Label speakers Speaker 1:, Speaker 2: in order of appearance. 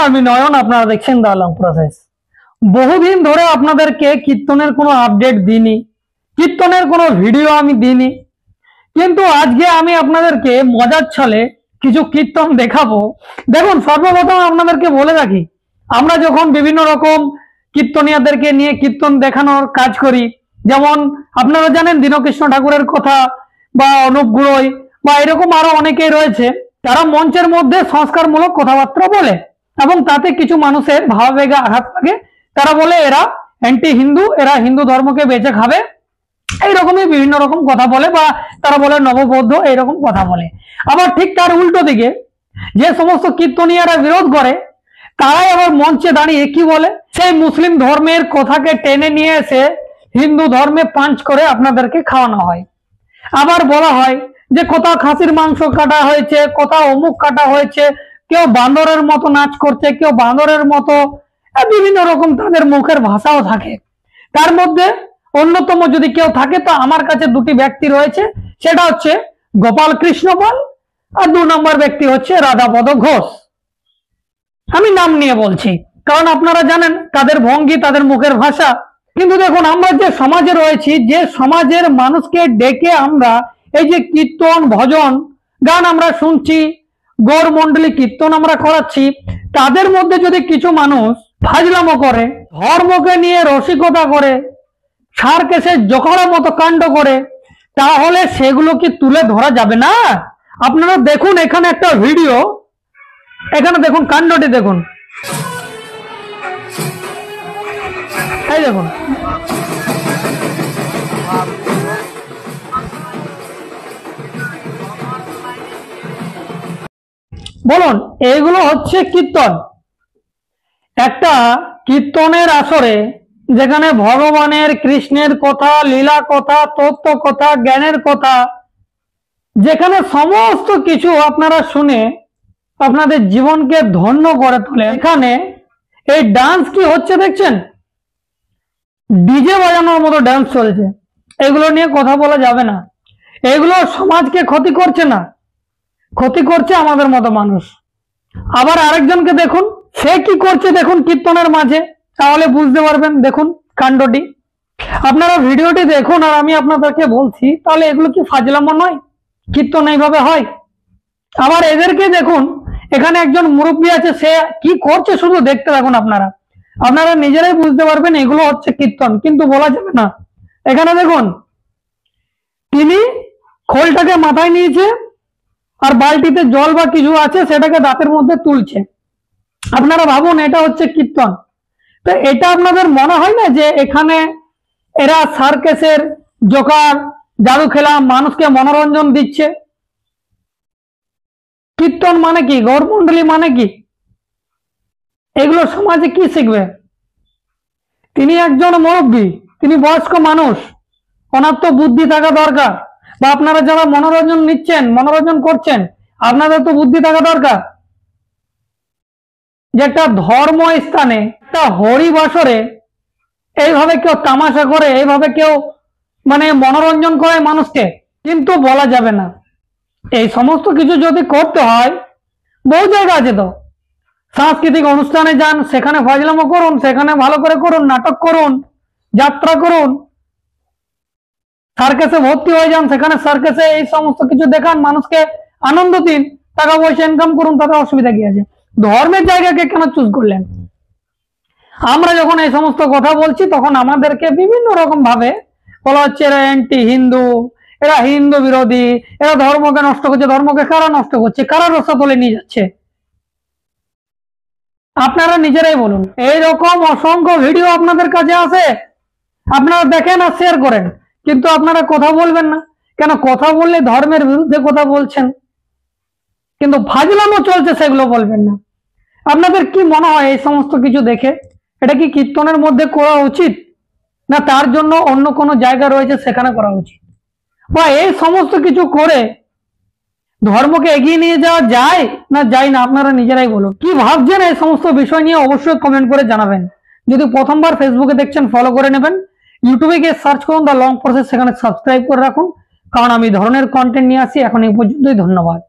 Speaker 1: আমি নয়ন, আপনারা দেখছেন দা লং প্রসেস। বহুদিন ধরে আপনাদেরকে কীর্তনের কোনো আপডেট দিইনি, কীর্তনের কোনো ভিডিও আমি দিইনি, কিন্তু আজকে আমি আপনাদেরকে মজার ছলে কিছু কীর্তন দেখাবো। দেখুন, সর্বপ্রথম আপনাদেরকে বলে রাখি, আমরা যখন বিভিন্ন রকম কীর্তনিয়াদেরকে নিয়ে কীর্তন দেখানোর কাজ করি, যেমন আপনারা জানেন দীনকৃষ্ণ ঠাকুরের কথা বা অনুপ গুরুই বা এরকম আরো অনেকেই রয়েছে, তারা মঞ্চের মধ্যে সংস্কারমূলক কথাবার্তা বলে এবং তাতে কিছু মানুষের ভাবাবেগে আঘাত লাগে। তারা বলে এরা অ্যান্টি হিন্দু, এরা হিন্দু ধর্মকে বেঁচে খাবে, এইরকমই বিভিন্ন রকম কথা বলে, বা তারা বলে নববৌদ্ধ, এইরকম কথা বলে। আবার ঠিক তার উল্টো দিকে যে সমস্ত কীর্তনিয়ারা বিরোধ করে, তারাই আবার মঞ্চে দাঁড়িয়ে কি বলে, সেই মুসলিম ধর্মের কথাকে টেনে নিয়ে এসে হিন্দু ধর্মে পাঞ্চ করে আপনাদেরকে খাওয়ানো হয়। আবার বলা হয় যে কোথাও খাসির মাংস কাটা হয়েছে, কোথাও অমুক কাটা হয়েছে, কেউ বান্দরের মতো নাচ করছে, কেউ বান্দরের মতো, বিভিন্ন রকম তাদের মুখের ভাষাও থাকে। তার মধ্যে অন্যতম যদি কেউ থাকে, তো আমার কাছে দুটি ব্যক্তি রয়েছে, সেটা হচ্ছে গোপাল কৃষ্ণ পাল আর 2 নম্বর ব্যক্তি হচ্ছে রাধাপদ ঘোষ। আমি নাম নিয়ে বলছি কারণ আপনারা জানেন তাদের ভঙ্গি, তাদের মুখের ভাষা। কিন্তু দেখুন, আমরা যে সমাজে রয়েছি, যে সমাজের মানুষকে ডেকে আমরা এই যে কীর্তন ভজন গান আমরা শুনছি, গৌর মন্ডলী কীর্তন আমরা করাচ্ছি, তাদের মধ্যে যদি কিছু মানুষ ফাজলামো করে, ধর্মকে নিয়ে রসিকতা করে, সার্কাসের জোকাড়ার মতো কাণ্ড করে, তাহলে সেগুলো কি তুলে ধরা যাবে না? আপনারা দেখুন এখানে একটা ভিডিও, এখানে দেখুন কাণ্ডটি দেখুন, এই দেখুন। বলুন, এইগুলো হচ্ছে কীর্তন। একটা কীর্তনের আসরে যেখানে ভগবানের, কৃষ্ণের কথা, লীলা কথা, তত্ত্ব কথা, জ্ঞানের কথা, যেখানে সমস্ত কিছু আপনারা শুনে আপনাদের জীবনকে ধন্য করে তোলে, এখানে এই ডান্স কি হচ্ছে দেখছেন, ডিজে বাজানোর মতো ডান্স চলছে। এগুলো নিয়ে কথা বলা যাবে না। এগুলো সমাজকে ক্ষতি করছে না, ক্ষতি করছে আমাদের মতো মানুষ। আবার আরেকজনকে দেখুন, সে কি করছে দেখুন কীর্তনের মাঝে, তাহলে বুঝতে পারবেন। দেখুন কাণ্ডটি, আপনারা ভিডিওটি দেখুন আর আমি আপনাদেরকে বলছি, তাহলে এগুলো কি ফাজলামো নয়? কীর্তন এইভাবে হয়? আবার এদেরকে দেখুন, এখানে একজন মুরব্বী আছে, সে কি করছে শুধু দেখতে থাকুন, আপনারা আপনারা নিজেরাই বুঝতে পারবেন এগুলো হচ্ছে কীর্তন, কিন্তু বলা যাবে না। এখানে দেখুন, তিনি খোলটাকে মাথায় নিয়েছে আর বালতিতে জল বা কিছু আছে সেটাকে দাঁতের মধ্যে তুলছে। আপনারা ভাবুন, এটা হচ্ছে কীর্তন। তো এটা আপনাদের মনে হয় না যে এখানে এরা সার্কাসের জোকার, জাদু খেলা, মানুষকে মনোরঞ্জন দিচ্ছে? কীর্তন মানে কি, গৌরমণ্ডলী মানে কি, এগুলো সমাজে কি শিখবে? তিনি একজন মুরব্বী, তিনি বয়স্ক মানুষ, ওনার তো বুদ্ধি থাকা দরকার। বা আপনারা যারা মনোরঞ্জন নিচ্ছেন, মনোরঞ্জন করছেন, আপনাদের তো বুদ্ধি থাকা দরকার যে একটা ধর্ম স্থানে, একটা হরিবাসরে এইভাবে কেউ তামাশা করে, এইভাবে কেউ মানে মনোরঞ্জন করে মানুষকে, কিন্তু বলা যাবে না। এই সমস্ত কিছু যদি করতে হয়, বহু জায়গা আছে তো, সাংস্কৃতিক অনুষ্ঠানে যান, সেখানে ফাজলামো করুন, সেখানে ভালো করে করুন, নাটক করুন, যাত্রা করুন, সার্কাসে ভর্তি হয়ে যান, সেখানে সার্কাসে এই সমস্ত কিছু দেখান, মানুষকে আনন্দ দিন, টাকা পয়সা ইনকাম করুন, তাতে অসুবিধা কি আছে? ধর্মের জায়গাকে কেন চুজ করলেন? আমরা যখন এই সমস্ত কথা বলছি, তখন আমাদেরকে বিভিন্ন রকম ভাবে বলা হচ্ছে এরা অ্যান্টি হিন্দু, এরা হিন্দু বিরোধী, এরা ধর্মকে নষ্ট করছে। ধর্মকে কারা নষ্ট করছে, কারা রসাতলে নিয়ে যাচ্ছে? আপনারা নিজেরাই বলুন। এইরকম অসংখ্য ভিডিও আপনাদের কাছে আছে, আপনারা দেখেন আর শেয়ার করেন, কিন্তু আপনারা কথা বলবেন না কেন? কথা বললে ধর্মের বিরুদ্ধে কথা বলছেন, কিন্তু ফাজলামো চলছে সেগুলো বলবেন না। আপনাদের কি মনে হয় এই সমস্ত কিছু দেখে এটা কি কীর্তনের মধ্যে করা উচিত, না তার জন্য অন্য কোনো জায়গা রয়েছে সেখানে করা উচিত? বা এই সমস্ত কিছু করে ধর্মকে এগিয়ে নিয়ে যাওয়া যায় না যায় না? আপনারা নিজেরাই বলুন। কি ভাবছেন এই সমস্ত বিষয় নিয়ে অবশ্যই কমেন্ট করে জানাবেন। যদি প্রথমবার ফেসবুকে দেখছেন, ফলো করে নেবেন। ইউটিউবে গিয়ে সার্চ করুন দ্য লং প্রসেস, সেখানে সাবস্ক্রাইব করে রাখুন, কারণ আমি ধরনের কন্টেন্ট নিয়ে আসি। এখন এই পর্যন্তই, ধন্যবাদ।